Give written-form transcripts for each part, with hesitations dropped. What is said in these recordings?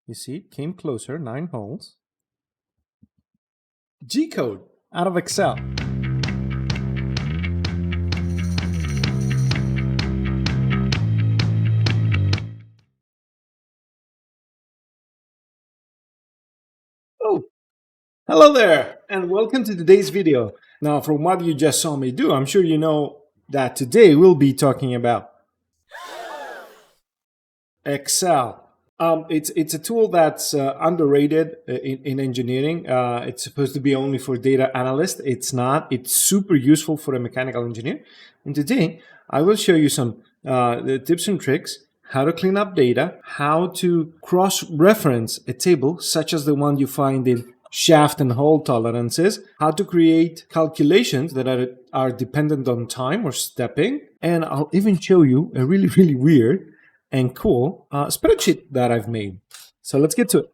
You see, it came closer, 9 holes. G-code out of Excel. Oh, hello there, and welcome to today's video. Now, from what you just saw me do, I'm sure you know that today we'll be talking about Excel. It's a tool that's underrated in engineering. It's supposed to be only for data analysts. It's not. It's super useful for a mechanical engineer. And today, I will show you some tips and tricks, how to clean up data, how to cross-reference a table, such as the one you find in shaft and hole tolerances, how to create calculations that are dependent on time or stepping, and I'll even show you a really weird and cool spreadsheet that I've made. So let's get to it.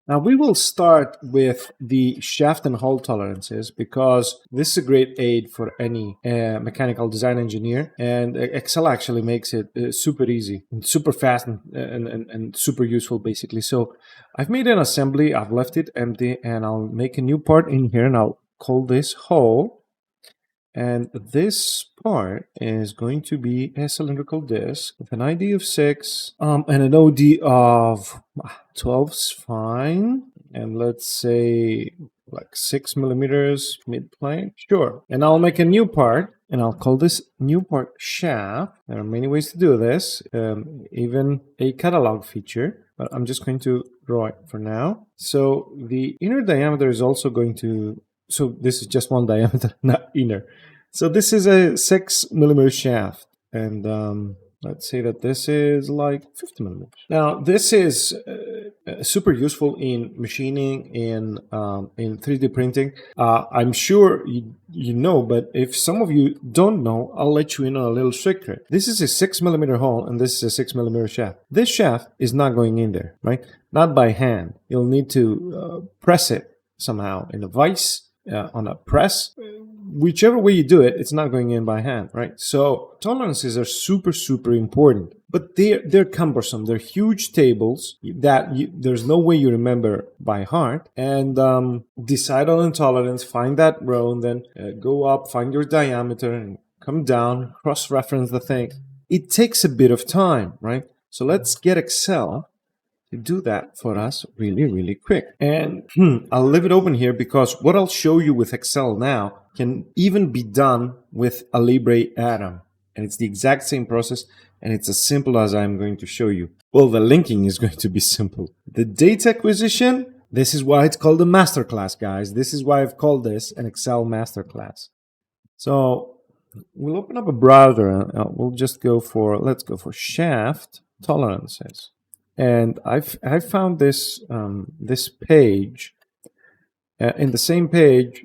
Now we will start with the shaft and hole tolerances because this is a great aid for any mechanical design engineer, and Excel actually makes it super easy and super fast and super useful basically. So I've made an assembly, I've left it empty, and I'll make a new part in here and I'll call this hole. And this part is going to be a cylindrical disc with an ID of 6 and an OD of 12 is fine. And let's say like 6 millimeters mid-plane. Sure. And I'll make a new part and I'll call this new part shaft. There are many ways to do this, even a catalog feature, but I'm just going to draw it for now. So the inner diameter is also going to, so this is just one diameter, not inner. So this is a 6 millimeter shaft, and let's say that this is like 50 millimeters. Now this is super useful in machining, in 3D printing. I'm sure you know, but if some of you don't know, I'll let you in on a little secret. This is a 6 millimeter hole, and this is a 6 millimeter shaft. This shaft is not going in there, right? Not by hand. You'll need to press it somehow in a vise. On a press, whichever way you do it, it's not going in by hand, right? So tolerances are super important, but they're cumbersome. They're huge tables that there's no way you remember by heart. And decide on a tolerance, find that row, and then go up, find your diameter, and come down, cross-reference the thing. It takes a bit of time, right? So let's get Excel to do that for us really quick. And I'll leave it open here because what I'll show you with Excel now can even be done with Alibre Atom. And it's the exact same process, and it's as simple as I'm going to show you. Well, the linking is going to be simple. The data acquisition, this is why it's called a Masterclass, guys. This is why I've called this an Excel Masterclass. So we'll open up a browser and we'll just go for, let's go for shaft tolerances. And I found this this page. In the same page,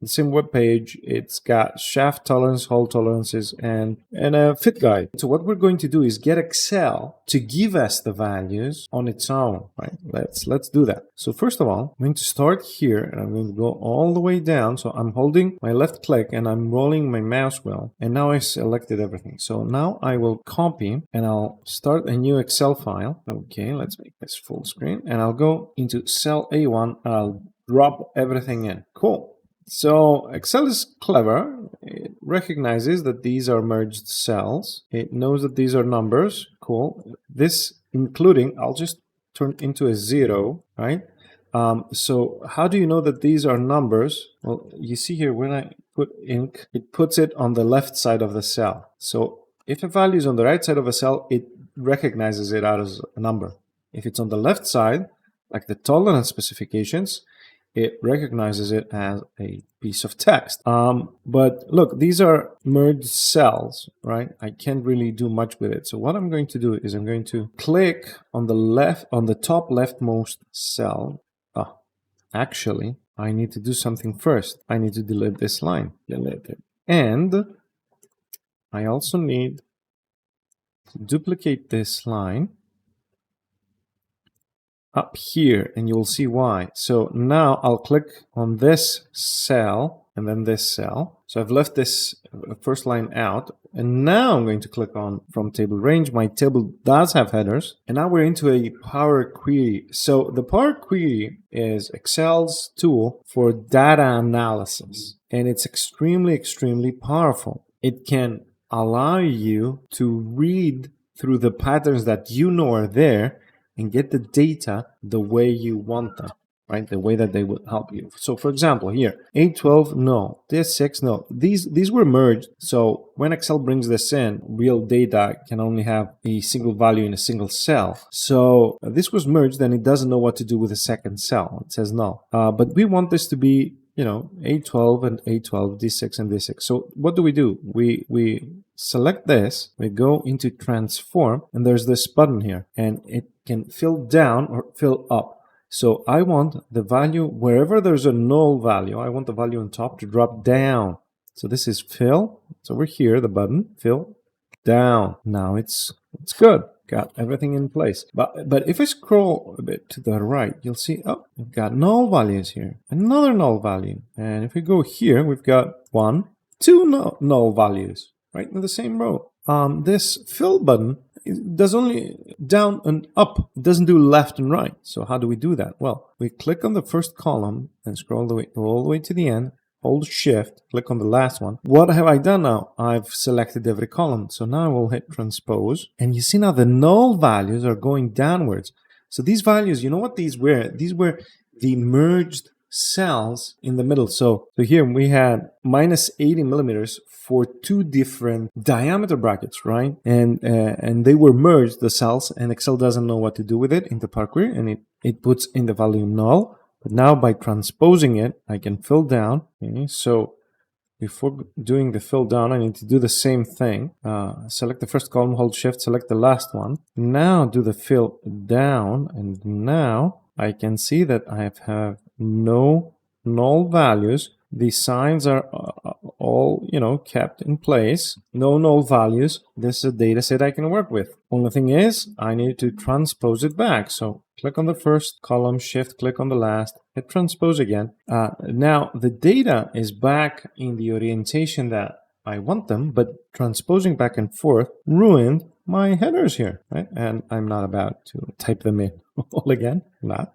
the same web page, it's got shaft tolerance, hole tolerances, and a fit guide. So what we're going to do is get Excel to give us the values on its own, right? Let's do that. So first of all, I'm going to start here, and I'm going to go all the way down. So I'm holding my left click, and I'm rolling my mouse wheel, and now I selected everything. So now I will copy, and I'll start a new Excel file. Okay, let's make this full screen, and I'll go into cell A1, and I'll drop everything in. Cool. So Excel is clever. It recognizes that these are merged cells. It knows that these are numbers. Cool. This including, I'll just turn into a 0, right? So how do you know that these are numbers? Well, you see here when I put ink, it puts it on the left side of the cell. So if a value is on the right side of a cell, it recognizes it as a number. If it's on the left side, like the tolerance specifications, it recognizes it as a piece of text. But look, these are merged cells, right? I can't really do much with it. So what I'm going to do is I'm going to click on the left, on the top leftmost cell. Actually, I need to do something first. I need to delete this line. Delete it. And I also need to duplicate this line up here, and you'll see why. So now I'll click on this cell and then this cell, So I've left this first line out, and now I'm going to click on from table range. My table does have headers, and now we're into a Power Query. So the Power Query is Excel's tool for data analysis, and it's extremely powerful. It can allow you to read through the patterns that you know are there and get the data the way you want them, right? The way that they would help you. So for example, here, A12, no. This 6, no. These were merged. So when Excel brings this in, real data can only have a single value in a single cell. So this was merged and it doesn't know what to do with the second cell. It says no. But we want this to be, you know, A12 and A12, D6 and D6. So what do? We select this, we go into transform, and there's this button here, and it can fill down or fill up. So I want the value, wherever there's a null value, I want the value on top to drop down. So this is fill. It's over here, the button, fill down. Now it's good. Got everything in place. But if I scroll a bit to the right, you'll see, oh, we've got null values here. Another null value. And if we go here, we've got 1, 2 null values, right in the same row. This fill button does only down and up. It doesn't do left and right. So how do we do that? Well, we click on the first column and scroll all the way to the end. Hold Shift, click on the last one. What have I done now? I've selected every column. So now I will hit transpose. And you see now the null values are going downwards. So these values, you know what these were? These were the merged cells in the middle. So here we had minus 80 millimeters for 2 different diameter brackets, right? And they were merged, the cells, and Excel doesn't know what to do with it in the Power Query, and it puts in the value null. But now by transposing it, I can fill down. Okay, so before doing the fill down, I need to do the same thing. Select the first column, hold Shift, select the last one. Now do the fill down, and now I can see that I have no null values. The signs are all, you know, kept in place. No null values. This is a data set I can work with. Only thing is, I need to transpose it back. So click on the first column, Shift, click on the last, hit transpose again. Now the data is back in the orientation that I want them, but transposing back and forth ruined my headers here, right? And I'm not about to type them in all again, not.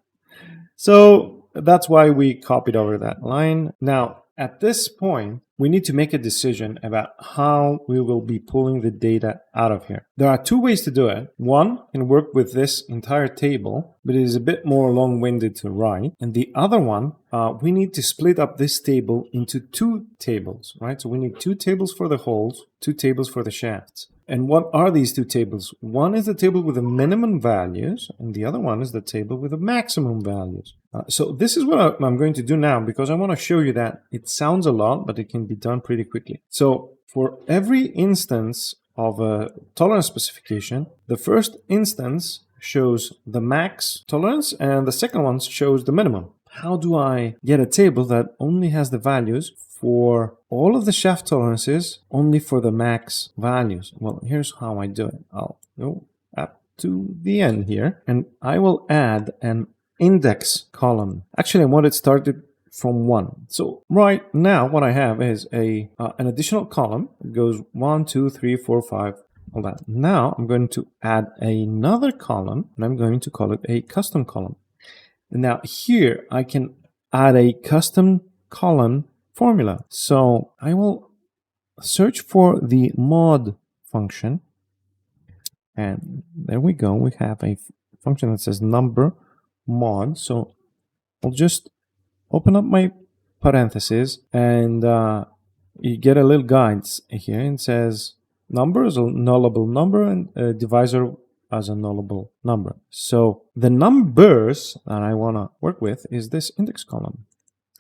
So that's why we copied over that line. Now, at this point, we need to make a decision about how we will be pulling the data out of here. There are 2 ways to do it. One can work with this entire table, but it is a bit more long-winded to write. And the other one, we need to split up this table into 2 tables, right? So we need 2 tables for the holes, 2 tables for the shafts. And what are these 2 tables? One is the table with the minimum values, and the other one is the table with the maximum values. So this is what I'm going to do now, because I want to show you that it sounds a lot, but it can be done pretty quickly. So for every instance of a tolerance specification, the first instance shows the max tolerance, and the second one shows the minimum. How do I get a table that only has the values for all of the shaft tolerances, only for the max values? Well, here's how I do it. I'll go up to the end here, and I will add an index column. Actually, I want it started from 1. So right now, what I have is an additional column. It goes 1, 2, 3, 4, 5, all that. Now I'm going to add another column, and I'm going to call it a custom column. Now here I can add a custom column formula. So I will search for the mod function, and there we go. We have a function that says number mod. So I'll just open up my parentheses, and you get a little guide here. It says number is a nullable number, and divisor as a nullable number. So the numbers that I want to work with is this index column.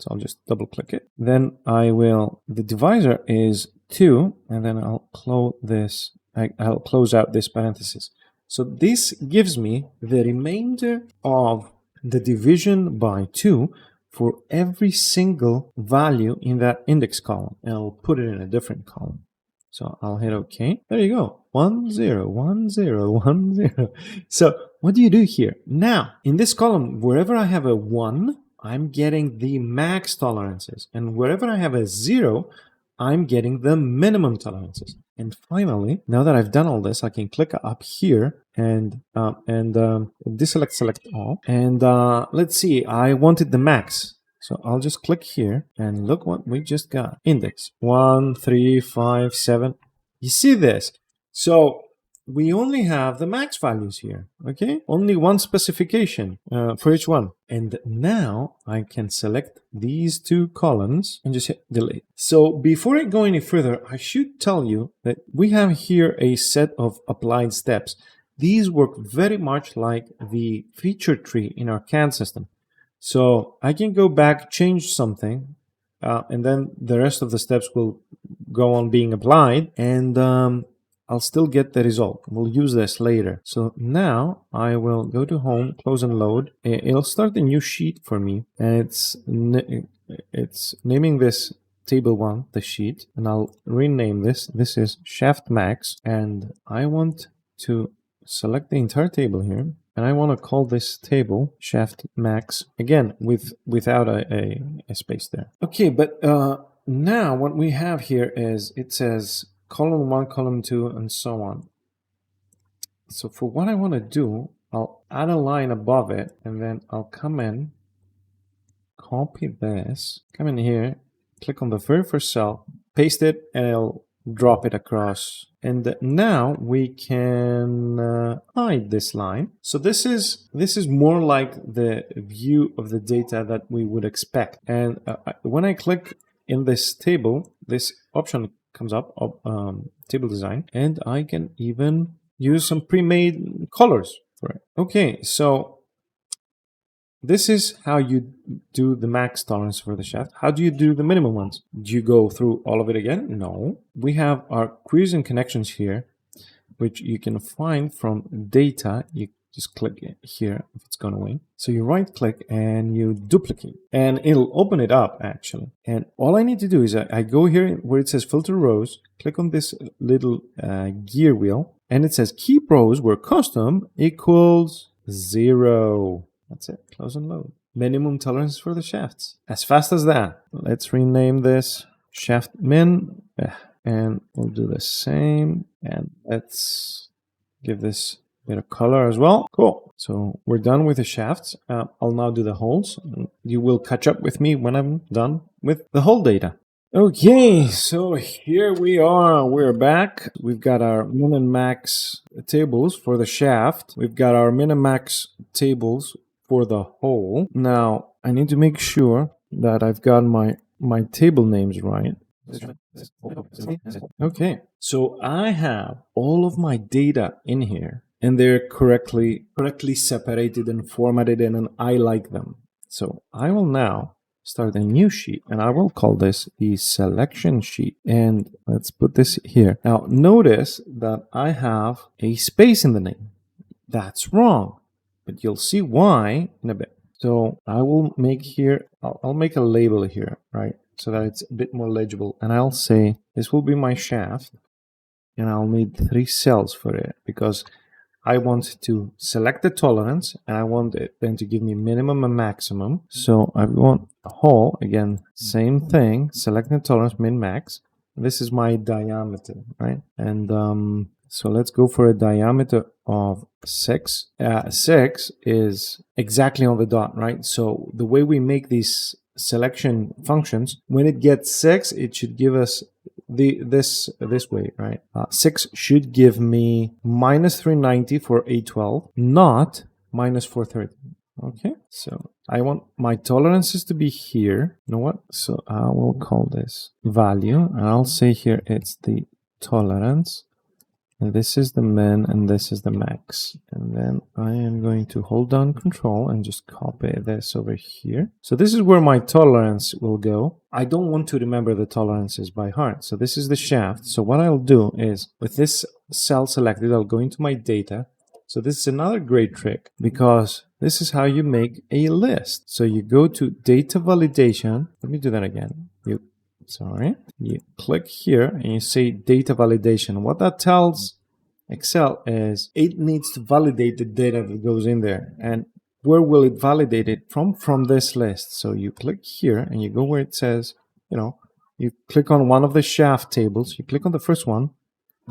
So I'll just double click it. Then the divisor is 2, and then I'll close this. I'll close out this parenthesis. So this gives me the remainder of the division by 2 for every single value in that index column. And I'll put it in a different column. So I'll hit OK. There you go. 1, 0, 1, 0, 1, 0. So what do you do here? Now, in this column, wherever I have a 1, I'm getting the max tolerances. And wherever I have a 0, I'm getting the minimum tolerances. And finally, now that I've done all this, I can click up here and deselect select all. And let's see, I wanted the max. So I'll just click here and look what we just got. Index 1, 3, 5, 7. You see this? So we only have the max values here, okay? Only one specification for each one. And now I can select these two columns and just hit delete. So before I go any further, I should tell you that we have here a set of applied steps. These work very much like the feature tree in our CAD system. So I can go back, change something, and then the rest of the steps will go on being applied, and I'll still get the result. We'll use this later. So now I will go to home, close and load. It'll start a new sheet for me, and it's naming this table 1, the sheet, and I'll rename this. This is shaft max, and I want to select the entire table here, and I want to call this table shaft max, again without a space there. Okay, but now what we have here is it says column 1, column 2, and so on. So for what I want to do, I'll add a line above it, and then I'll come in, copy this, come in here, click on the very first cell, paste it, and it'll drop it across. And now we can hide this line. So this is more like the view of the data that we would expect. And when I click in this table, this option comes up, table design, and I can even use some pre-made colors for it. Okay, so this is how you do the max tolerance for the shaft. How do you do the minimum ones? Do you go through all of it again? No. We have our queries and connections here, which you can find from data. You just click it here if it's gone away. So you right click and you duplicate, and it'll open it up actually. And all I need to do is I go here where it says filter rows, click on this little gear wheel, and it says keep rows where custom equals 0. That's it. Close and load. Minimum tolerance for the shafts. As fast as that. Let's rename this shaft min, and we'll do the same. And let's give this a bit of color as well. Cool. So we're done with the shafts. I'll now do the holes. You will catch up with me when I'm done with the hole data. Okay, so here we are. We're back. We've got our min and max tables for the shaft. We've got our min and max tables for the hole. Now I need to make sure that I've got my table names right. Okay, so I have all of my data in here, and they're correctly separated and formatted, and I like them. So I will now start a new sheet, and I will call this the selection sheet. And let's put this here. Now notice that I have a space in the name. That's wrong, but you'll see why in a bit. So I will make here, I'll make a label here, right? So that it's a bit more legible. And I'll say this will be my shaft, and I'll need 3 cells for it because I want to select the tolerance, and I want it then to give me minimum and maximum. So I want a hole, again, same thing, select the tolerance, min, max. This is my diameter, right? And so let's go for a diameter of 6. 6 is exactly on the dot, right? So the way we make these selection functions, when it gets 6, it should give us this way, right? 6 should give me minus 390 for A12, not minus 430. Okay, so I want my tolerances to be here. You know what? So I will call this value, and I'll say here it's the tolerance. And this is the min, and this is the max. And then I am going to hold down control and just copy this over here. So this is where my tolerance will go. I don't want to remember the tolerances by heart. So this is the shaft. So what I'll do is, with this cell selected, I'll go into my data. So this is another great trick, because this is how you make a list. So you go to data validation. Let me do that again. You click here and you say data validation. What that tells Excel is it needs to validate the data that goes in there. And where will it validate it from? From this list. So you click here and you go where it says, you click on one of the shaft tables. You click on the first one,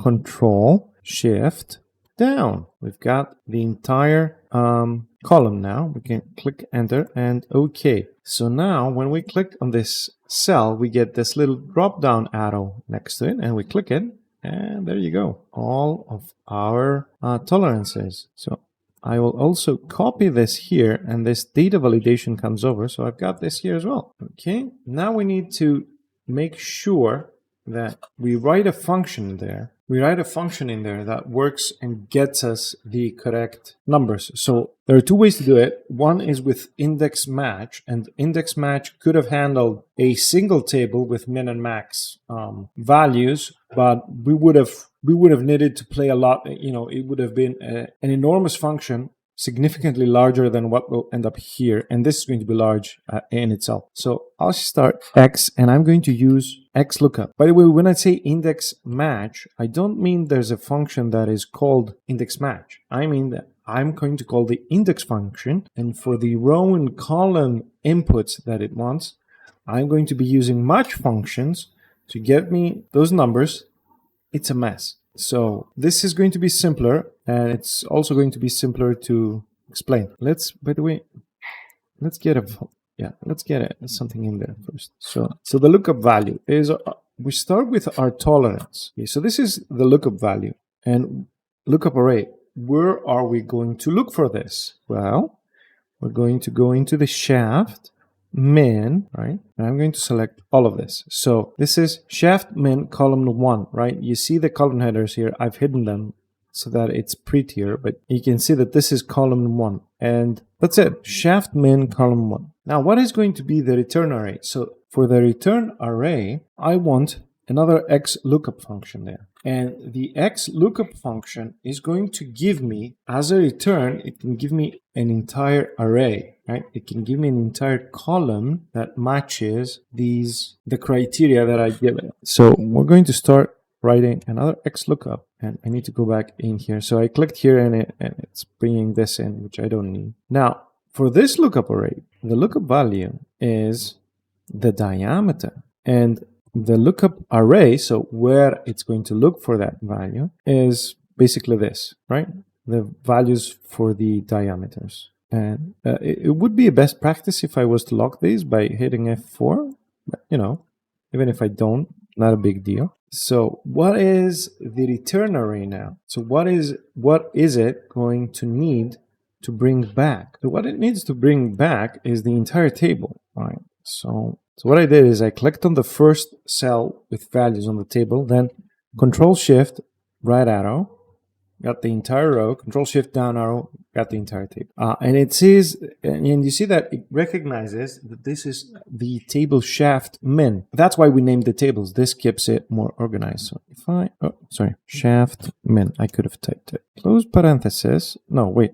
Control Shift down. We've got the entire column now. We can click Enter and OK. So now when we click on this cell, we get this little drop down arrow next to it, and we click it, and there you go, all of our tolerances. So I will also copy this here, and this data validation comes over. So I've got this here as well. Okay, now we need to make sure that we write a function there. We write a function in there that works and gets us the correct numbers. So there are two ways to do it. One is with index match, and index match could have handled a single table with min and max values, but we would have needed to play a lot. It would have been an enormous function, significantly larger than what will end up here, and this is going to be large in itself. So I'll start X, and I'm going to use XLOOKUP. By the way, when I say index match, I don't mean there's a function that is called index match. I mean that I'm going to call the index function, and for the row and column inputs that it wants, I'm going to be using match functions to get me those numbers. It's a mess. So this is going to be simpler, and it's also going to be simpler to explain. By the way, let's get something in there first. So the lookup value is, we start with our tolerance. Okay, so this is the lookup value and lookup array. Where are we going to look for this? Well, we're going to go into the shaft min, right? And I'm going to select all of this. So this is shaft min column 1, right? You see the column headers here. I've hidden them so that it's prettier, but you can see that this is column 1, and that's it. Shaft min column 1. Now, what is going to be the return array? So for the return array, I want another XLOOKUP function there. And the XLOOKUP function is going to give me, as a return, it can give me an entire array, right? It can give me an entire column that matches the criteria that I give it. So we're going to start writing another XLOOKUP, and I need to go back in here. So I clicked here, and it's bringing this in, which I don't need. Now, for this lookup array, the lookup value is the diameter, and the lookup array, so where it's going to look for that value, is basically this, right? The values for the diameters. And it would be a best practice if I was to lock these by hitting F4, but even if I don't, not a big deal. So what is the return array now? So what is it going to need to bring back? So what it needs to bring back is the entire table, all right? So what I did is I clicked on the first cell with values on the table, then Control Shift right arrow, got the entire row, Control Shift down arrow, got the entire table. And it says, and you see that it recognizes that this is the table shaft min. That's why we named the tables. This keeps it more organized. So if shaft min, I could have typed it. Close parenthesis. No, wait.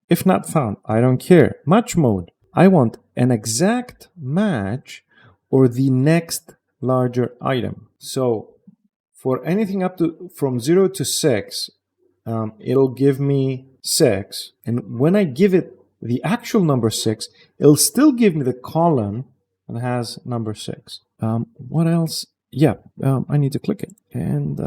If not found, I don't care. Match mode. I want an exact match or the next larger item. So for anything up to from 0 to 6, it'll give me 6. And when I give it the actual number 6, it'll still give me the column that has number 6. What else? Yeah, I need to click it. And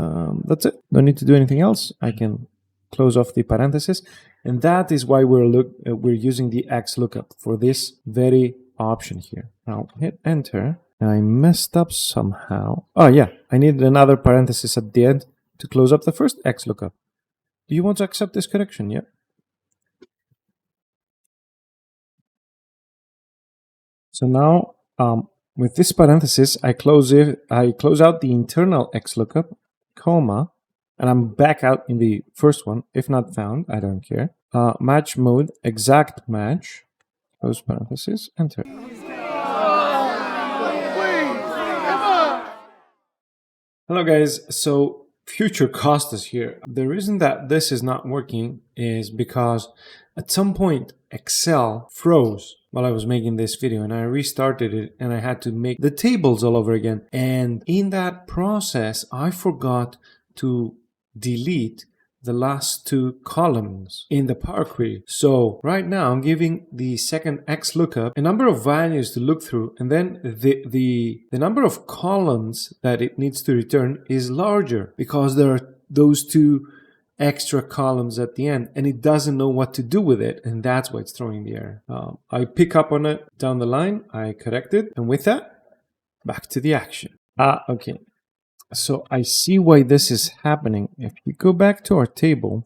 that's it. Don't need to do anything else. I can close off the parenthesis. And that is why we're using the XLOOKUP for this very option here. Now hit enter. And I messed up somehow. Oh yeah, I needed another parenthesis at the end to close up the first XLOOKUP. Do you want to accept this correction? Yeah. So now with this parenthesis, I close out the internal XLOOKUP, comma, and I'm back out in the first one. If not found, I don't care. Match mode, exact match, close parenthesis, enter. Hello guys, so future cost is here. The reason that this is not working is because at some point Excel froze while I was making this video, and I restarted it, and I had to make the tables all over again. And in that process, I forgot to delete the last two columns in the Power Query. So right now I'm giving the second XLOOKUP a number of values to look through, and then the number of columns that it needs to return is larger because there are those two extra columns at the end, and it doesn't know what to do with it, and that's why it's throwing the error. I pick up on it down the line, I correct it, and with that, back to the action. Okay. So I see why this is happening. If you go back to our table,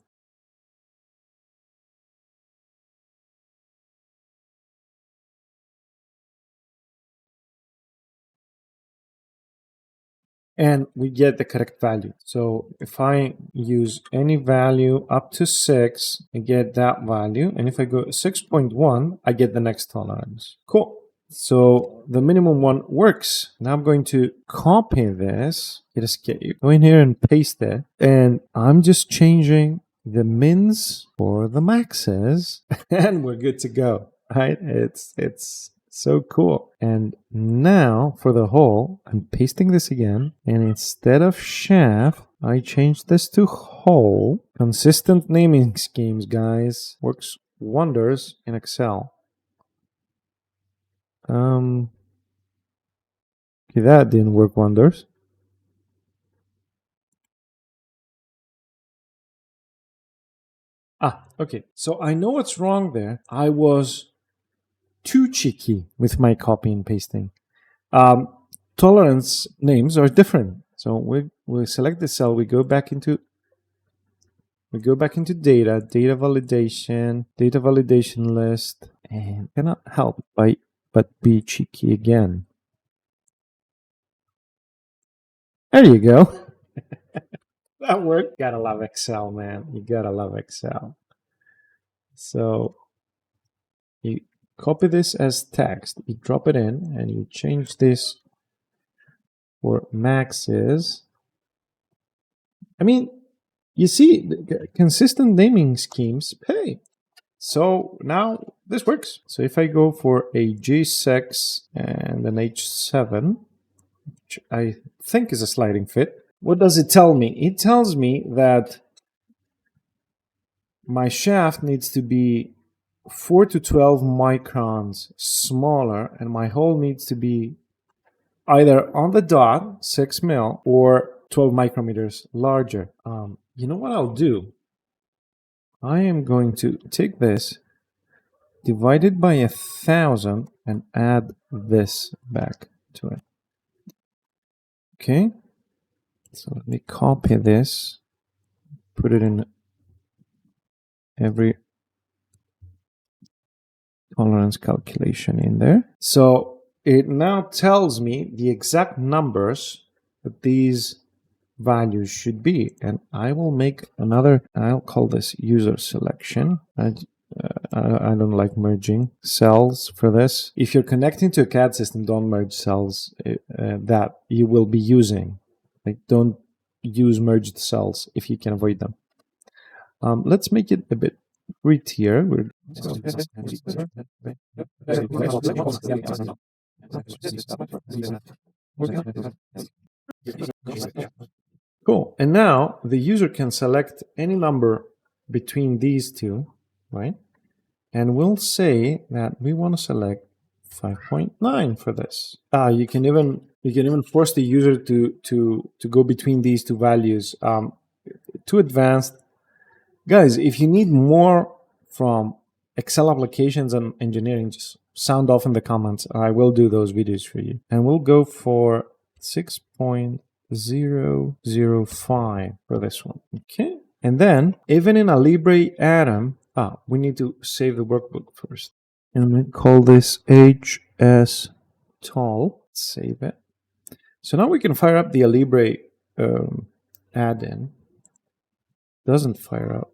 and we get the correct value. So if I use any value up to 6, I get that value. And if I go 6.1, I get the next tolerance. Cool. So the minimum one works. Now I'm going to copy this, hit escape, go in here and paste it. And I'm just changing the mins for the maxes and we're good to go, right? It's so cool. And now for the whole, I'm pasting this again. And instead of shaft, I change this to whole. Consistent naming schemes, guys, works wonders in Excel. Okay, that didn't work wonders. Okay. So I know what's wrong there. I was too cheeky with my copy and pasting. Tolerance names are different. So we select the cell. We go back into data validation list, and cannot help but be cheeky again. There you go. That worked. Gotta love Excel, man. You gotta love Excel. So you copy this as text, you drop it in, and you change this for maxes. I mean, you see, consistent naming schemes pay. So now this works. So if I go for a G6 and an H7, which I think is a sliding fit, what does it tell me? It tells me that my shaft needs to be 4 to 12 microns smaller, and my hole needs to be either on the dot, 6 mil, or 12 micrometers larger. You know what I'll do? I am going to take this, divide it by 1,000, and add this back to it. Okay. So let me copy this, put it in every tolerance calculation in there. So it now tells me the exact numbers that these values should be. And I will make another, I'll call this user selection. I don't like merging cells for this. If you're connecting to a CAD system, don't merge cells that you will be using. Like, don't use merged cells if you can avoid them. Let's make it a bit prettier. Cool. And now the user can select any number between these two, right? And we'll say that we want to select 5.9 for this. You can even force the user to go between these two values. Too advanced. Guys, if you need more from Excel applications and engineering, just sound off in the comments. I will do those videos for you. And we'll go for 6.005 for this one. Okay. And then even in Alibre Atom, we need to save the workbook first. And we call this HS Tall. Save it. So now we can fire up the Alibre add-in. Doesn't fire up.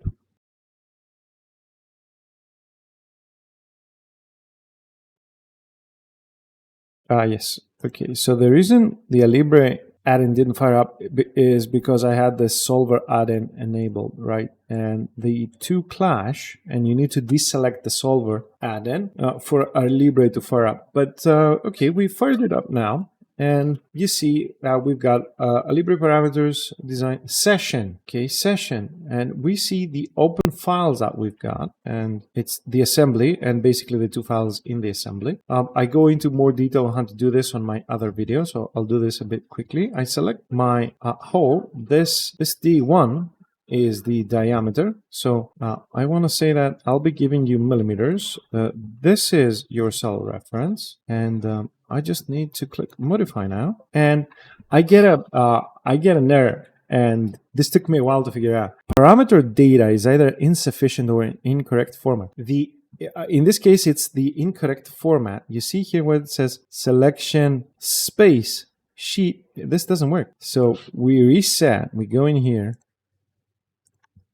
Yes. Okay. So the reason the Alibre add-in didn't fire up is because I had the solver add-in enabled, right? And the two clash, and you need to deselect the solver add-in for Alibre to fire up. But okay, we fired it up now. And you see we've got Alibre parameters design session, okay, session, and we see the open files that we've got, and it's the assembly and basically the two files in the assembly. I go into more detail on how to do this on my other video, so I'll do this a bit quickly. I select my hole. This D1 is the diameter. So I want to say that I'll be giving you millimeters. This is your cell reference, and I just need to click modify now, and I get an error, and this took me a while to figure out. Parameter data is either insufficient or in incorrect format. In this case, it's the incorrect format. You see here where it says selection space sheet. This doesn't work. So we reset. We go in here,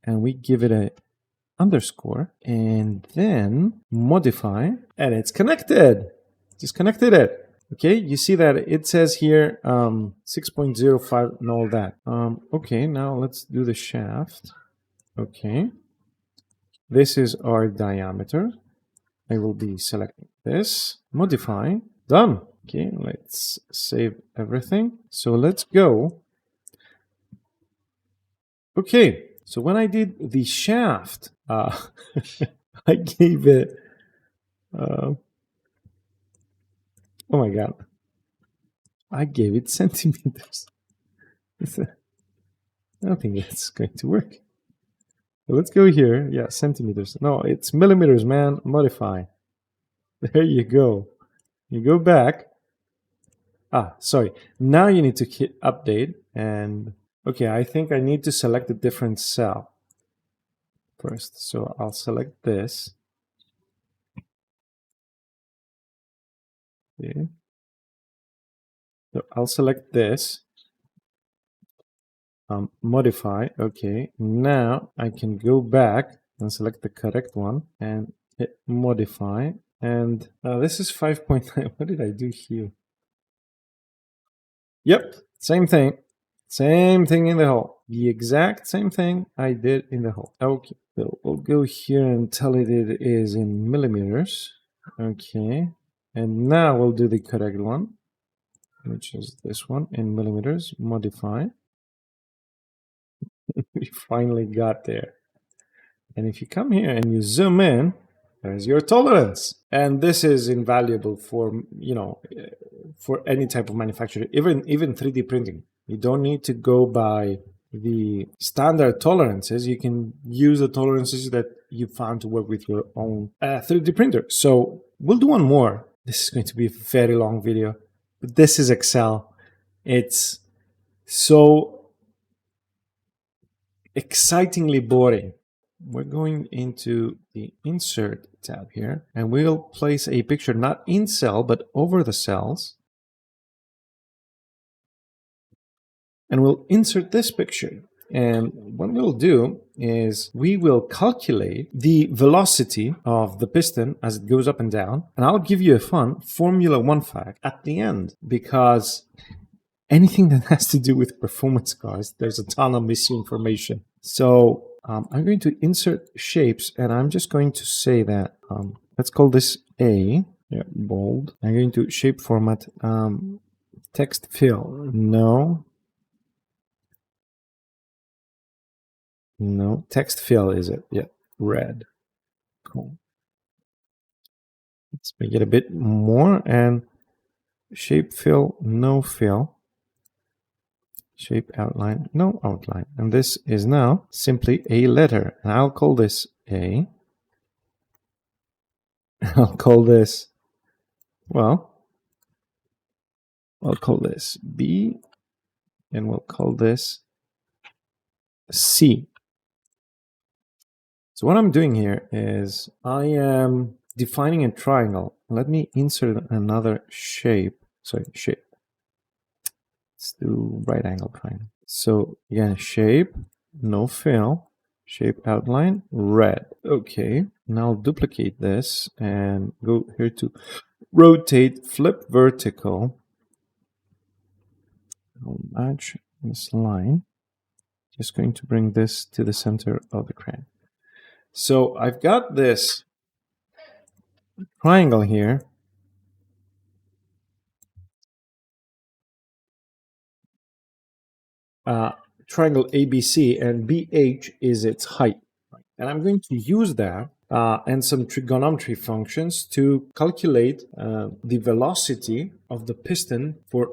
and we give it a underscore, and then modify, and it's connected. Just connected it. Okay, you see that it says here 6.05 and all that. Okay, now let's do the shaft. Okay, this is our diameter. I will be selecting this, modify, done. Okay, let's save everything. So let's go. Okay. So when I did the shaft, I gave it, oh my God, I gave it centimeters. I don't think that's going to work. So let's go here. Yeah, centimeters. No, it's millimeters, man. Modify. There you go. You go back. Sorry. Now you need to hit update, and okay, I think I need to select a different cell first. So I'll select this. Okay. So I'll select this. Modify. Okay. Now I can go back and select the correct one and hit modify. And this is 5.9. What did I do here? Yep. Same thing. Same thing in the hole. The exact same thing I did in the hole. Okay. So we'll go here and tell it is in millimeters. Okay. And now we'll do the correct one, which is this one in millimeters. Modify. We finally got there. And if you come here and you zoom in, there's your tolerance. And this is invaluable for, for any type of manufacturer, even 3D printing. You don't need to go by the standard tolerances. You can use the tolerances that you found to work with your own 3D printer. So we'll do one more. This is going to be a very long video, but this is Excel. It's so excitingly boring. We're going into the insert tab here, and we'll place a picture not in cell but over the cells, and we'll insert this picture. And what we'll do is we will calculate the velocity of the piston as it goes up and down, and I'll give you a fun Formula 1 fact at the end, because anything that has to do with performance cars, there's a ton of misinformation. So I'm going to insert shapes, and I'm just going to say that, let's call this A, yeah, bold. I'm going to shape format, text fill, no, text fill is it, yeah, red, cool. Let's make it a bit more, and shape fill, no fill. Shape outline, no outline. And this is now simply a letter. And I'll call this A. I'll call this, well, I'll call this B. And we'll call this C. So what I'm doing here is I am defining a triangle. Let me insert another shape. Sorry, shape. Let's do right angle triangle. So again, shape, no fill, shape outline, red. Okay, now I'll duplicate this and go here to rotate, flip vertical. I'll match this line. Just going to bring this to the center of the crane. So I've got this triangle here. triangle ABC, and BH is its height. And I'm going to use that and some trigonometry functions to calculate the velocity of the piston for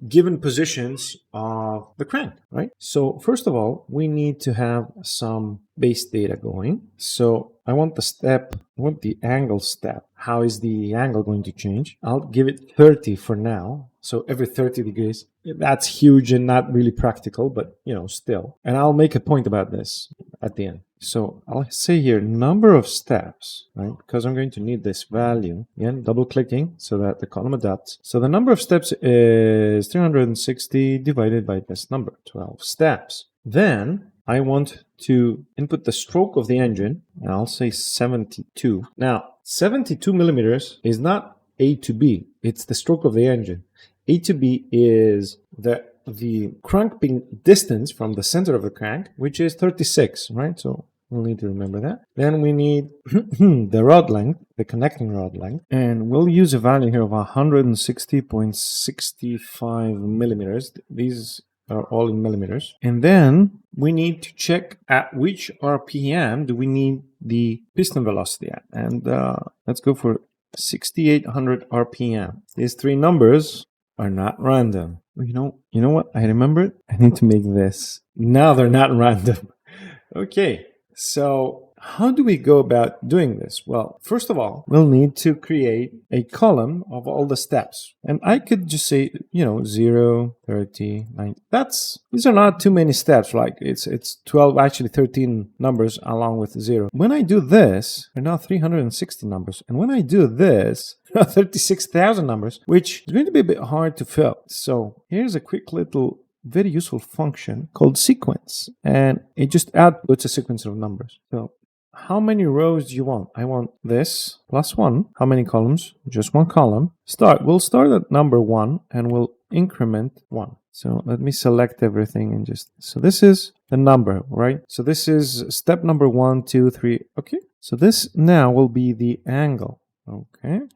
given positions of the crank, right? So first of all, we need to have some base data going. So I want the angle step. How is the angle going to change? I'll give it 30 for now. So every 30 degrees. That's huge and not really practical, but still. And I'll make a point about this at the end. So I'll say here number of steps, right? Because I'm going to need this value. Again, double clicking so that the column adapts. So the number of steps is 360 divided by this number, 12 steps. Then I want to input the stroke of the engine, and I'll say 72. Now, 72 millimeters is not A to B. It's the stroke of the engine. A to B is the crank pin distance from the center of the crank, which is 36, right? So we'll need to remember that. Then we need the rod length, the connecting rod length, and we'll use a value here of 160.65 millimeters. These are all in millimeters. And then we need to check at which RPM do we need the piston velocity at. And let's go for 6,800 RPM. These three numbers are not random. You know what? I remember I need to make this. Now they're not random. Okay, so how do we go about doing this? Well, first of all, we'll need to create a column of all the steps. And I could just say, 0, 30, 9. These are not too many steps. Like it's 12, actually 13 numbers along with 0. When I do this, there are now 360 numbers. And when I do this, 36,000 numbers, which is going to be a bit hard to fill. So here's a quick little very useful function called sequence. And it just outputs a sequence of numbers. So how many rows do you want? I want this plus 1. How many columns? Just one column. We'll start at number 1 and we'll increment 1. So let me select everything and so this is the number, right? So this is step number 1, 2, 3. Okay. So this now will be the angle. Okay.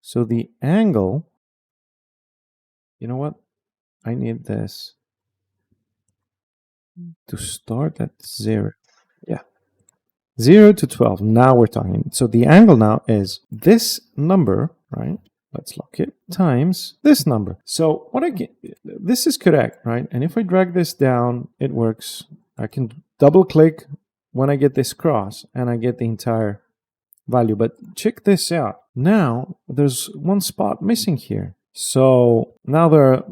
So the angle, you know what? I need this to start at 0. Yeah. 0 to 12. Now we're talking. So the angle now is this number, right? Let's lock it, times this number. So what I get, this is correct, right? And if I drag this down, it works. I can double click when I get this cross and I get the entire value. But check this out. Now there's one spot missing here. So now there are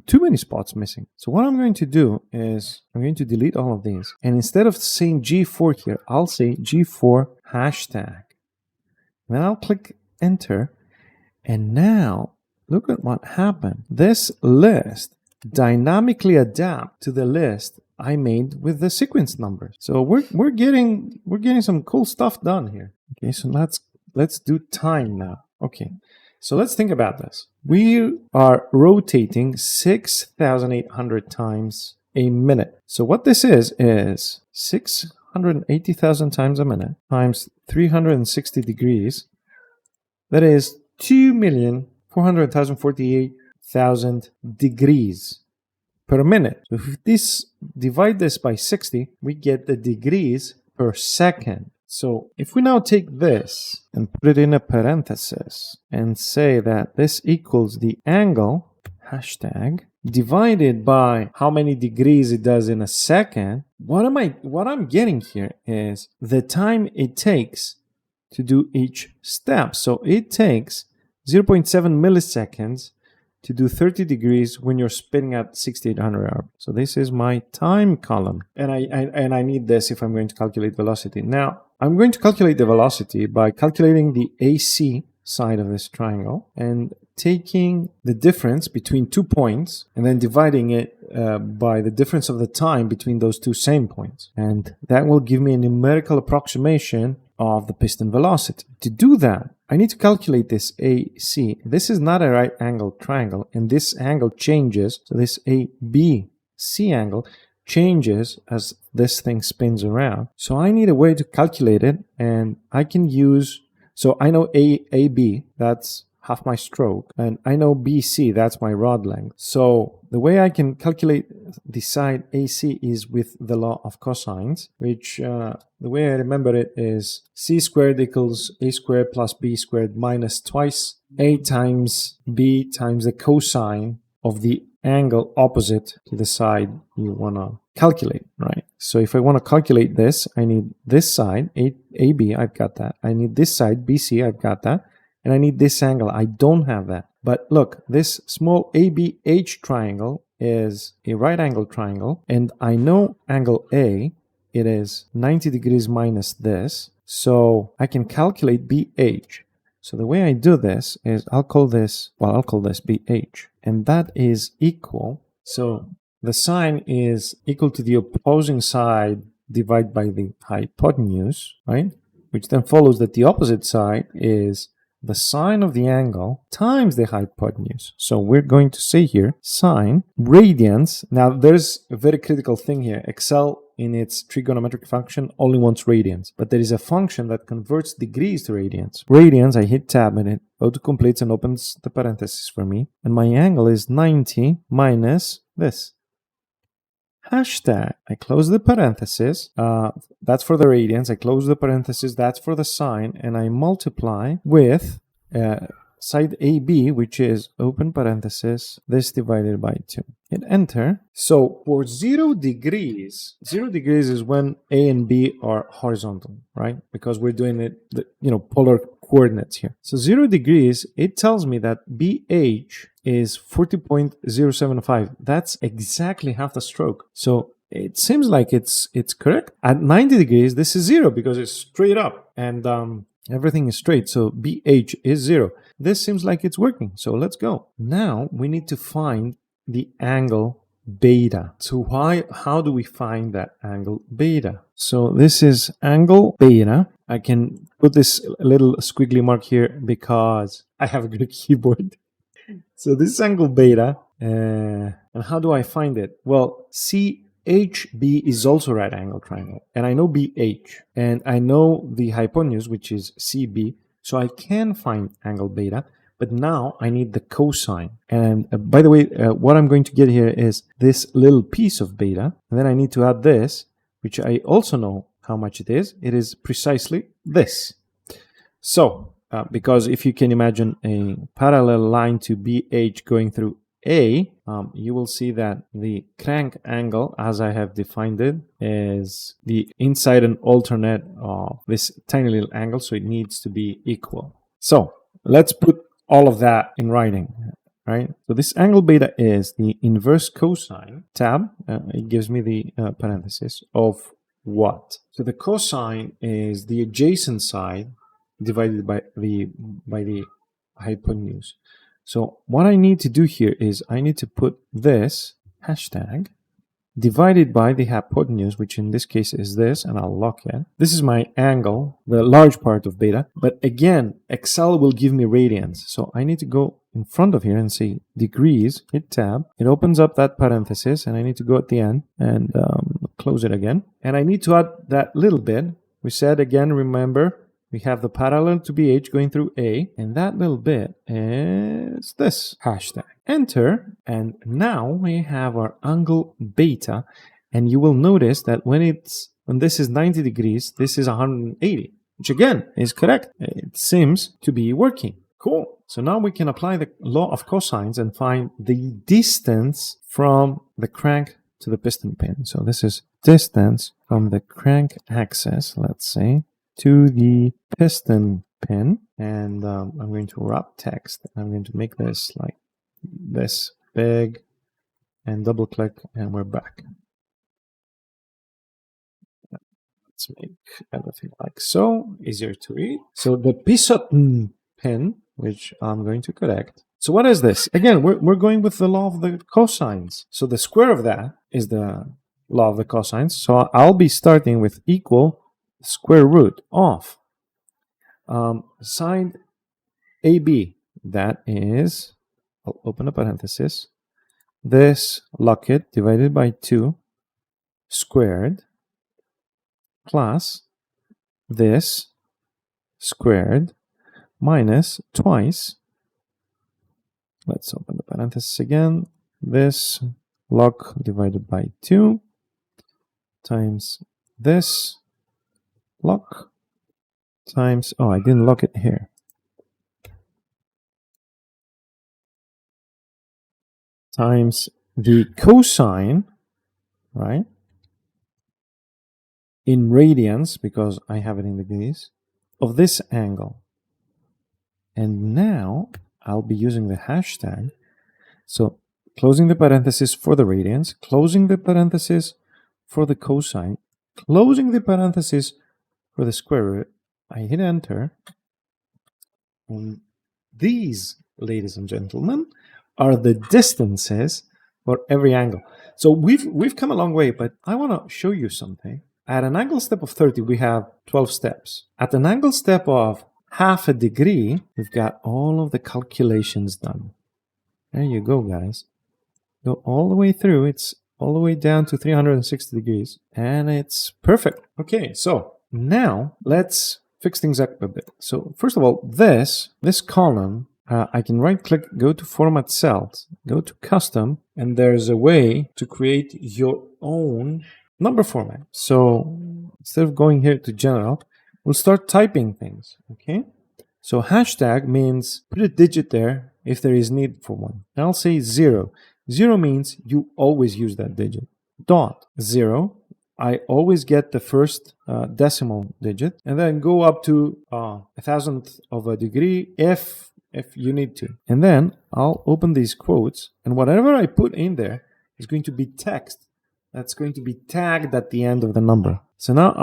too many spots missing. So what I'm going to do is I'm going to delete all of these. And instead of saying G4 here, I'll say G4 hashtag. Then I'll click enter. And now look at what happened. This list dynamically adapts to the list I made with the sequence numbers. So we're getting some cool stuff done here. Okay, so let's do time now. Okay. So let's think about this. We are rotating 6,800 times a minute. So what this is 680,000 times a minute times 360 degrees. That is 2,400,048,000 degrees per minute. So if divide this by 60, we get the degrees per second. So if we now take this and put it in a parenthesis and say that this equals the angle, hashtag, divided by how many degrees it does in a second, what I'm getting here is the time it takes to do each step. So it takes 0.7 milliseconds to do 30 degrees when you're spinning at 6,800 RPM. So this is my time column. And I need this if I'm going to calculate velocity. Now, I'm going to calculate the velocity by calculating the AC side of this triangle and taking the difference between 2 points and then dividing it by the difference of the time between those two same points. And that will give me a numerical approximation of the piston velocity. To do that, I need to calculate this AC. This is not a right angle triangle, and this angle changes. So this ABC angle changes as this thing spins around. So I need a way to calculate it, and I can use, so I know AB, that's half my stroke, and I know BC, that's my rod length. So the way I can calculate the side AC is with the law of cosines, which the way I remember it is C squared equals A squared plus B squared minus twice A times B times the cosine of the angle opposite to the side you want to calculate, right? So if I want to calculate this, I need this side, AB, I've got that. I need this side, BC, I've got that. And I need this angle. I don't have that. But look, this small ABH triangle is a right angle triangle. And I know angle A, it is 90 degrees minus this. So I can calculate BH. So the way I do this is I'll call this BH. And that is equal. So the sine is equal to the opposing side divided by the hypotenuse, right? Which then follows that the opposite side is the sine of the angle times the hypotenuse. So we're going to say here sine radians. Now there's a very critical thing here. Excel in its trigonometric function only wants radians, but there is a function that converts degrees to radians. Radians, I hit tab and it autocompletes and opens the parenthesis for me. And my angle is 90 minus this. Hashtag, I close the parenthesis, that's for the radians, I close the parenthesis, that's for the sine, and I multiply with side AB, which is open parenthesis, this divided by 2. Hit enter. So for 0 degrees is when A and B are horizontal, right? Because we're doing it, polar coordinates here. So 0 degrees, it tells me that BH is 40.075. That's exactly half the stroke. So it seems like it's correct. At 90 degrees, this is 0 because it's straight up and everything is straight. So BH is 0. This seems like it's working. So let's go. Now we need to find the angle beta. So how do we find that angle beta? So this is angle beta. I can put this little squiggly mark here because I have a good keyboard. So this is angle beta. And how do I find it? Well, CHB is also a right angle triangle. And I know BH. And I know the hypotenuse, which is CB. So I can find angle beta. But now I need the cosine. And by the way, what I'm going to get here is this little piece of beta. And then I need to add this, which I also know how much it is. It is precisely this. So, because if you can imagine a parallel line to BH going through A, you will see that the crank angle, as I have defined it, is the inside and alternate of this tiny little angle. So it needs to be equal. So let's put all of that in writing, right? So this angle beta is the inverse cosine tab. It gives me the parenthesis of what? So the cosine is the adjacent side divided by the hypotenuse. So what I need to do here is I need to put this hashtag divided by the hypotenuse, which in this case is this, and I'll lock it. This is my angle, the large part of beta. But again, Excel will give me radians. So I need to go in front of here and say degrees, hit tab. It opens up that parenthesis, and I need to go at the end and close it again. And I need to add that little bit. We said again, remember, we have the parallel to BH going through A, and that little bit is this hashtag. Enter, and now we have our angle beta, and you will notice that when this is 90 degrees, this is 180, which again is correct. It seems to be working. Cool. So now we can apply the law of cosines and find the distance from the crank to the piston pin. So this is distance from the crank axis, let's say, to the piston pin, and I'm going to wrap text. I'm going to make this like this big and double click, and we're back. Let's make everything like so, easier to read. So the piston pin, which I'm going to correct. So what is this? Again, we're going with the law of the cosines. So the square of that is the law of the cosines. So I'll be starting with equal square root of sine AB. That is, I'll open a parenthesis, this lock it divided by 2 squared plus this squared minus twice let's open the parenthesis again. This log divided by 2 times this log times, oh, I didn't lock it here. Times the cosine, right? In radians, because I have it in degrees, of this angle. And now I'll be using the hashtag. So closing the parenthesis for the radians, closing the parenthesis for the cosine, closing the parenthesis for the square root. I hit enter. And these, ladies and gentlemen, are the distances for every angle. So we've come a long way, but I want to show you something. At an angle step of 30, we have 12 steps. At an angle step of half a degree, we've got all of the calculations done. There you go, guys. Go all the way through. It's all the way down to 360 degrees, and it's perfect. Okay, so now let's fix things up a bit. So first of all, this column, I can right-click, go to Format Cells, go to Custom, and there's a way to create your own number format. So instead of going here to General, we'll start typing things, okay? So hashtag means put a digit there if there is need for one. And I'll say 0. 0 means you always use that digit. Dot 0, I always get the first decimal digit, and then go up to 1,000th of a degree if you need to. And then I'll open these quotes, and whatever I put in there is going to be text that's going to be tagged at the end of the number. So now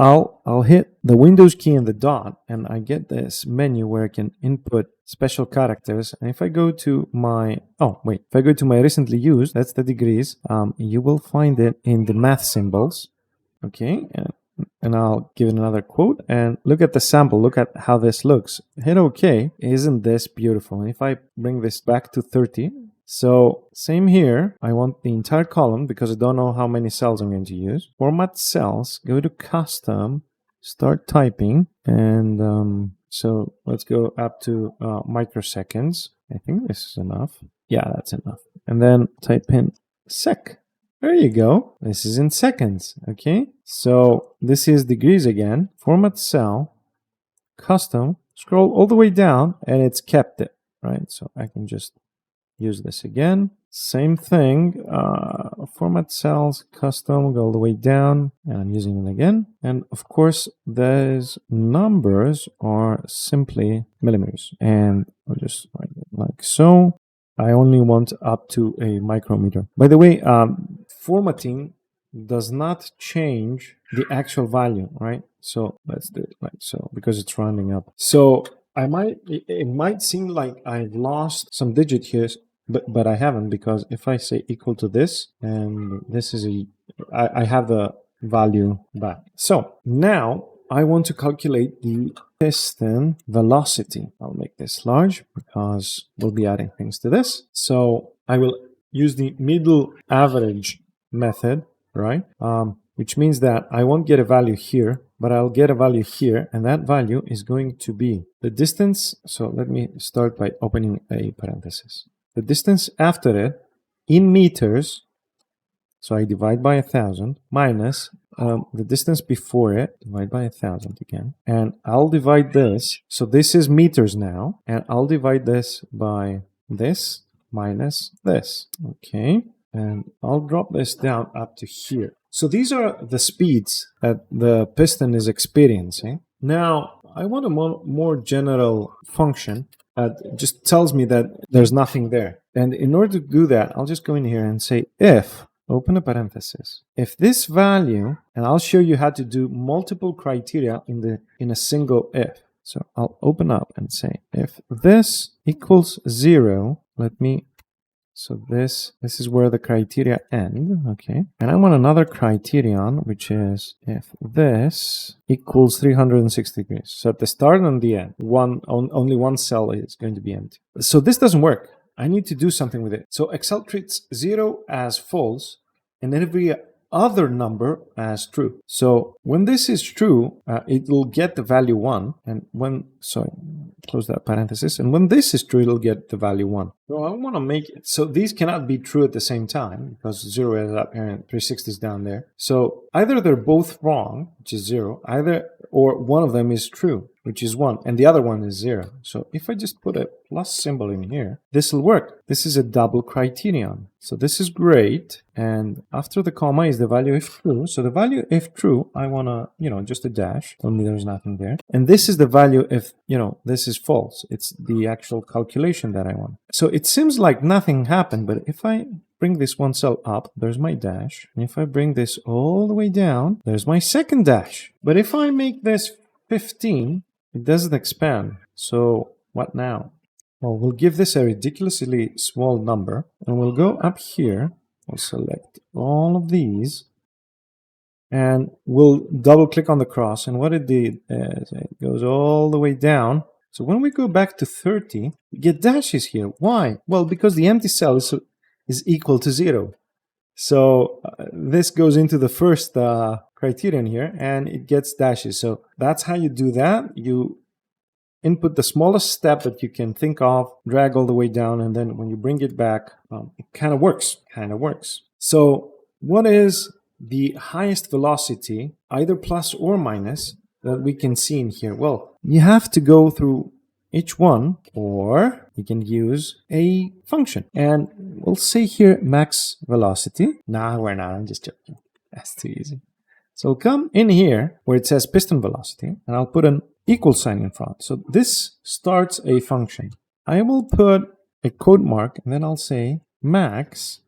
I'll hit the Windows key and the dot, and I get this menu where I can input special characters. And if I go to my, if I go to my recently used, that's the degrees, you will find it in the math symbols. Okay, and I'll give it another quote, and look at the sample, look at how this looks. Hit OK. Isn't this beautiful? And if I bring this back to 30, so same here, I want the entire column because I don't know how many cells I'm going to use. Format Cells, go to Custom, start typing, and so let's go up to microseconds. I think this is enough. Yeah, that's enough. And then type in sec. There you go. This is in seconds, okay? So this is degrees again. Format Cell, Custom, scroll all the way down, and it's kept it, right? So I can just use this again. Same thing, Format Cells, Custom, go all the way down, and I'm using it again. And of course, those numbers are simply millimeters. And I'll just write it like so. I only want up to a micrometer. By the way, formatting does not change the actual value, right? So let's do it like so, because it's rounding up. So it might seem like I've lost some digit here, but I haven't, because if I say equal to this, and this is I have the value back. So now I want to calculate the piston velocity. I'll make this large because we'll be adding things to this. So I will use the middle average method, right? Which means that I won't get a value here, but I'll get a value here, and that value is going to be the distance. So let me start by opening a parenthesis. The distance after it in meters, so I divide by 1,000, minus the distance before it, divide by 1,000 again. And I'll divide this, so this is meters now, and I'll divide this by this minus this, okay? And I'll drop this down up to here. So these are the speeds that the piston is experiencing. Now, I want a more general function that just tells me that there's nothing there. And in order to do that, I'll just go in here and say if, open a parenthesis, if this value, and I'll show you how to do multiple criteria in a single if. So I'll open up and say if this equals 0, so this is where the criteria end, okay? And I want another criterion, which is if this equals 360 degrees. So at the start and the end, only one cell is going to be empty. So this doesn't work. I need to do something with it. So Excel treats 0 as false, and every other number as true. So when this is true, it will get the value 1. And when, sorry, close that parenthesis. And when this is true, it'll get the value 1. So I want to make it, so these cannot be true at the same time because 0 is up here and 360 is down there. So either they're both wrong, which is 0, or one of them is true, which is 1, and the other one is 0. So if I just put a plus symbol in here, this will work. This is a double criterion. So this is great. And after the comma is the value if true. So the value if true, I want to, just a dash. Tell me there's nothing there. And this is the value if, this is false. It's the actual calculation that I want. So it seems like nothing happened, but if I bring this one cell up, there's my dash. And if I bring this all the way down, there's my second dash. But if I make this 15, it doesn't expand. So what now? Well, we'll give this a ridiculously small number, and we'll go up here. We'll select all of these, and we'll double click on the cross. And what it did is it goes all the way down. So when we go back to 30, we get dashes here. Why? Well, because the empty cell is equal to 0. So this goes into the first criterion here, and it gets dashes. So that's how you do that. You input the smallest step that you can think of, drag all the way down, and then when you bring it back, it kind of works. So what is the highest velocity, either plus or minus, that we can see in here? Well, you have to go through each one, or you can use a function. And we'll say here max velocity. Nah, we're not. I'm just joking. That's too easy. So I'll come in here where it says piston velocity, and I'll put an equal sign in front. So this starts a function. I will put a quote mark, and then I'll say max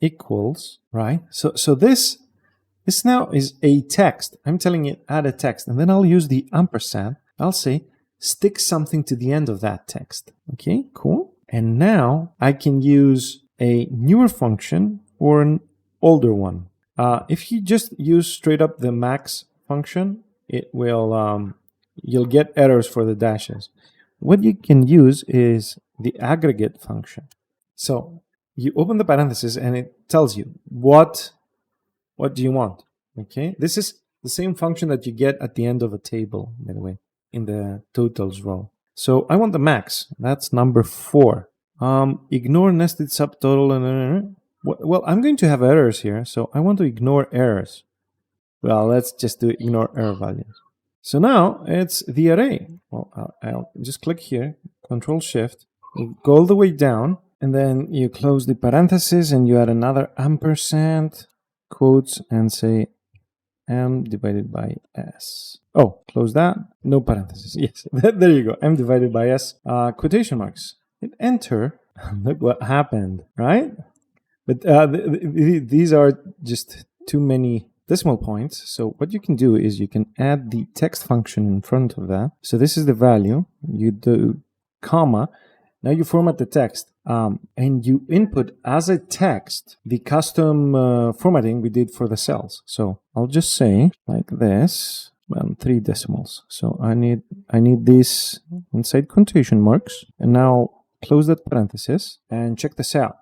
equals, right? So this now is a text. I'm telling it add a text, and then I'll use the ampersand. I'll say stick something to the end of that text. Okay, cool. And now I can use a newer function or an older one. If you just use straight up the max function, it will you'll get errors for the dashes. What you can use is the aggregate function. So you open the parenthesis and it tells you what do you want. Okay, this is the same function that you get at the end of a table, by the way, in the totals row. So I want the max. That's number 4. Ignore nested subtotal and well, I'm going to have errors here, so I want to ignore errors. Well, let's just do ignore error values. So now it's the array. Well, I'll just click here, Control Shift, go all the way down, and then you close the parenthesis and you add another ampersand, quotes, and say m divided by s. Oh, close that, no parenthesis. Yes, there you go, m divided by s, quotation marks. Hit enter, look what happened, right? But these are just too many decimal points. So what you can do is you can add the text function in front of that. So this is the value. You do comma. Now you format the text. And you input as a text the custom formatting we did for the cells. So I'll just say like this. 3 decimals. So I need this inside quotation marks. And now close that parenthesis and check this out.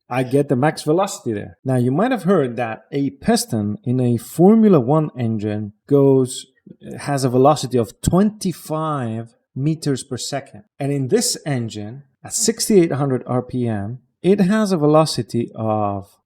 I get the max velocity there. Now you might have heard that a piston in a Formula 1 engine has a velocity of 25 meters per second. And in this engine, at 6,800 RPM, it has a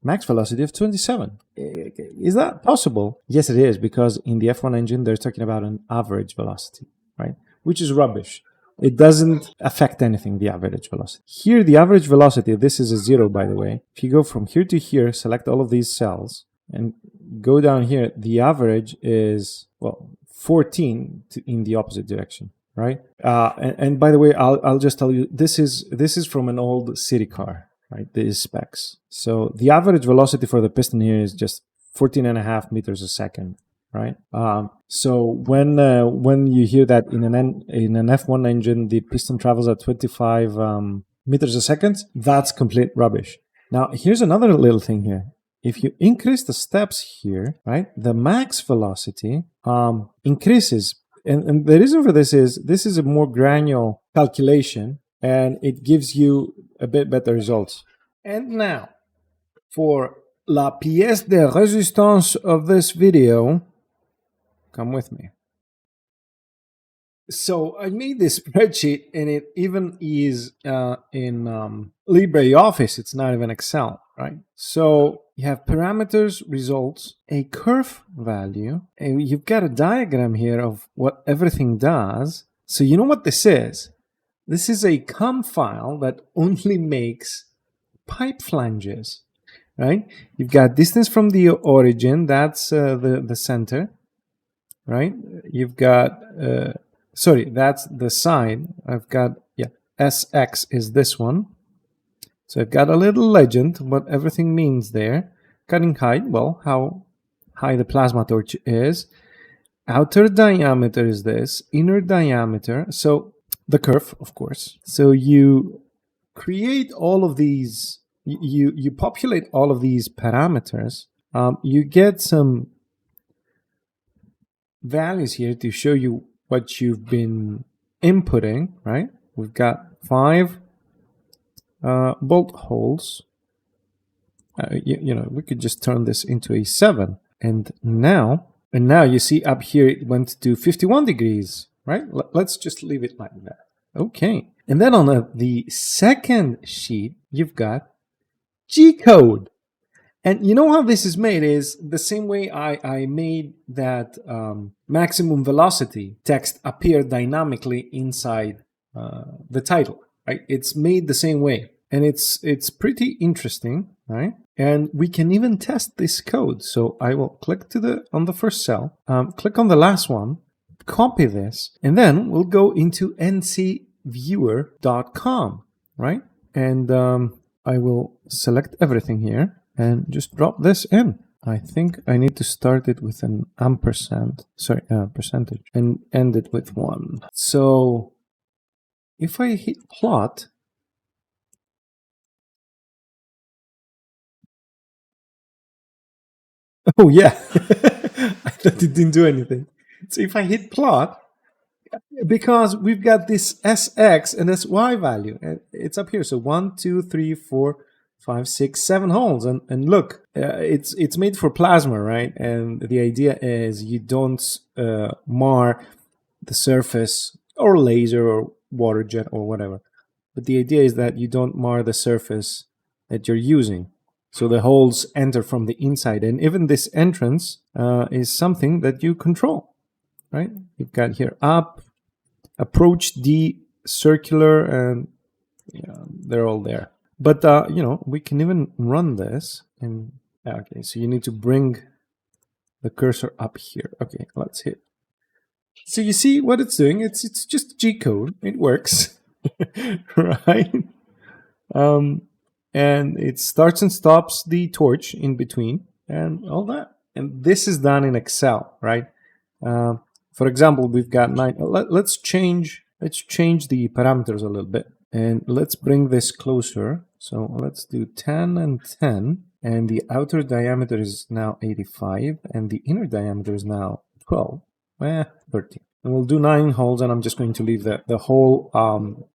max velocity of 27. Is that possible? Yes, it is, because in the F1 engine, they're talking about an average velocity, right? Which is rubbish. It doesn't affect anything, the average velocity. Here, the average velocity, this is a 0, by the way. If you go from here to here, select all of these cells, and go down here, the average is, 14 in the opposite direction, right? And by the way, I'll just tell you, this is from an old city car, right? These specs. So the average velocity for the piston here is just 14.5 meters a second. Right. So when you hear that in an F1 engine the piston travels at 25 meters a second, that's complete rubbish. Now here's another little thing here. If you increase the steps here, right, the max velocity increases, and the reason for this is a more granular calculation, and it gives you a bit better results. And now for La pièce de résistance of this video, come with me. So I made this spreadsheet, and it even is in LibreOffice. It's not even Excel, right? So you have parameters, results, a curve value, and you've got a diagram here of what everything does. So you know what this is? This is a COM file that only makes pipe flanges, right? You've got distance from the origin, that's the center, right? You've got sorry, that's the side. I've got, yeah, SX is this one. So I've got a little legend, what everything means there. Cutting height, well, how high the plasma torch is. Outer diameter is this, inner diameter. So the curve, of course. So you create all of these, you populate all of these parameters. You get some values here to show you what you've been inputting, right? We've got 5 bolt holes. You know, we could just turn this into a 7. And now you see up here it went to 51 degrees, right? Let's just leave it like that. Okay. And then on the second sheet, you've got G-code. And you know how this is made is the same way I made that maximum velocity text appear dynamically inside the title, right? It's made the same way. And it's pretty interesting, right? And we can even test this code. So I will click on the first cell, click on the last one, copy this, and then we'll go into ncviewer.com, right? And I will select everything here and just drop this in. I think I need to start it with an ampersand, sorry, percentage, and end it with 1. So if I hit plot, oh yeah, I thought it didn't do anything. So if I hit plot, because we've got this SX and SY value, and it's up here. So 1, 2, 3, 4, 5, 6, 7 holes, and look, it's made for plasma, right? And the idea is you don't mar the surface or laser or water jet or whatever, but the idea is that you don't mar the surface that you're using. So the holes enter from the inside, and even this entrance is something that you control, right? You've got here up, approach D, circular, and yeah, they're all there. But you know, we can even run this, and okay, so you need to bring the cursor up here. Okay, let's hit. So you see what it's doing? It's just G-code. It works, right? And it starts and stops the torch in between and all that. And this is done in Excel, right? For example, we've got 9. Let's change the parameters a little bit, and let's bring this closer. So let's do 10 and 10, and the outer diameter is now 85, and the inner diameter is now 12, 13. And we'll do 9 holes, and I'm just going to leave the whole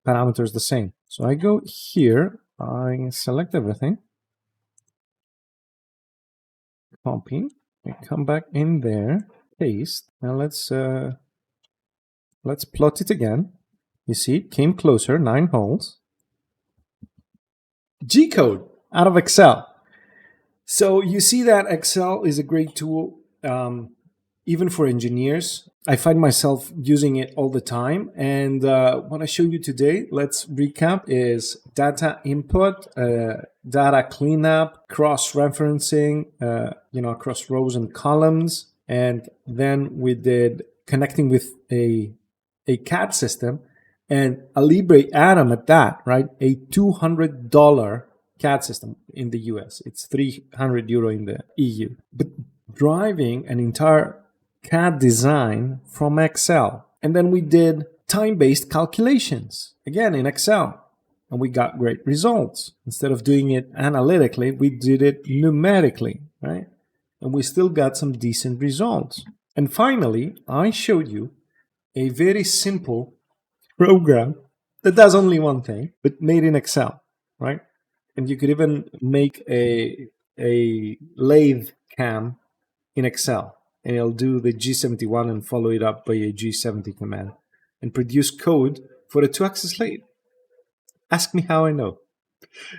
parameters the same. So I go here, I select everything, copy, I come back in there, paste. Now let's plot it again. You see, it came closer, 9 holes. G-code out of Excel. So you see that Excel is a great tool, even for engineers. I find myself using it all the time. And what I show you today, let's recap, is data input, data cleanup, cross-referencing, across rows and columns. And then we did connecting with a CAD system, and Alibre Atom at that, right? A $200 CAD system in the US. It's €300 in the EU. But driving an entire CAD design from Excel. And then we did time-based calculations, again in Excel. And we got great results. Instead of doing it analytically, we did it numerically, right? And we still got some decent results. And finally, I showed you a very simple program that does only one thing, but made in Excel, right? And you could even make a a lathe cam in Excel, and it'll do the G71 and follow it up by a G70 command and produce code for a 2-axis lathe. Ask me how I know.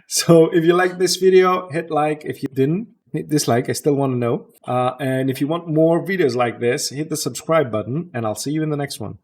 So if you like this video, hit like. If you didn't, hit dislike. I still want to know. And if you want more videos like this, hit the subscribe button, and I'll see you in the next one.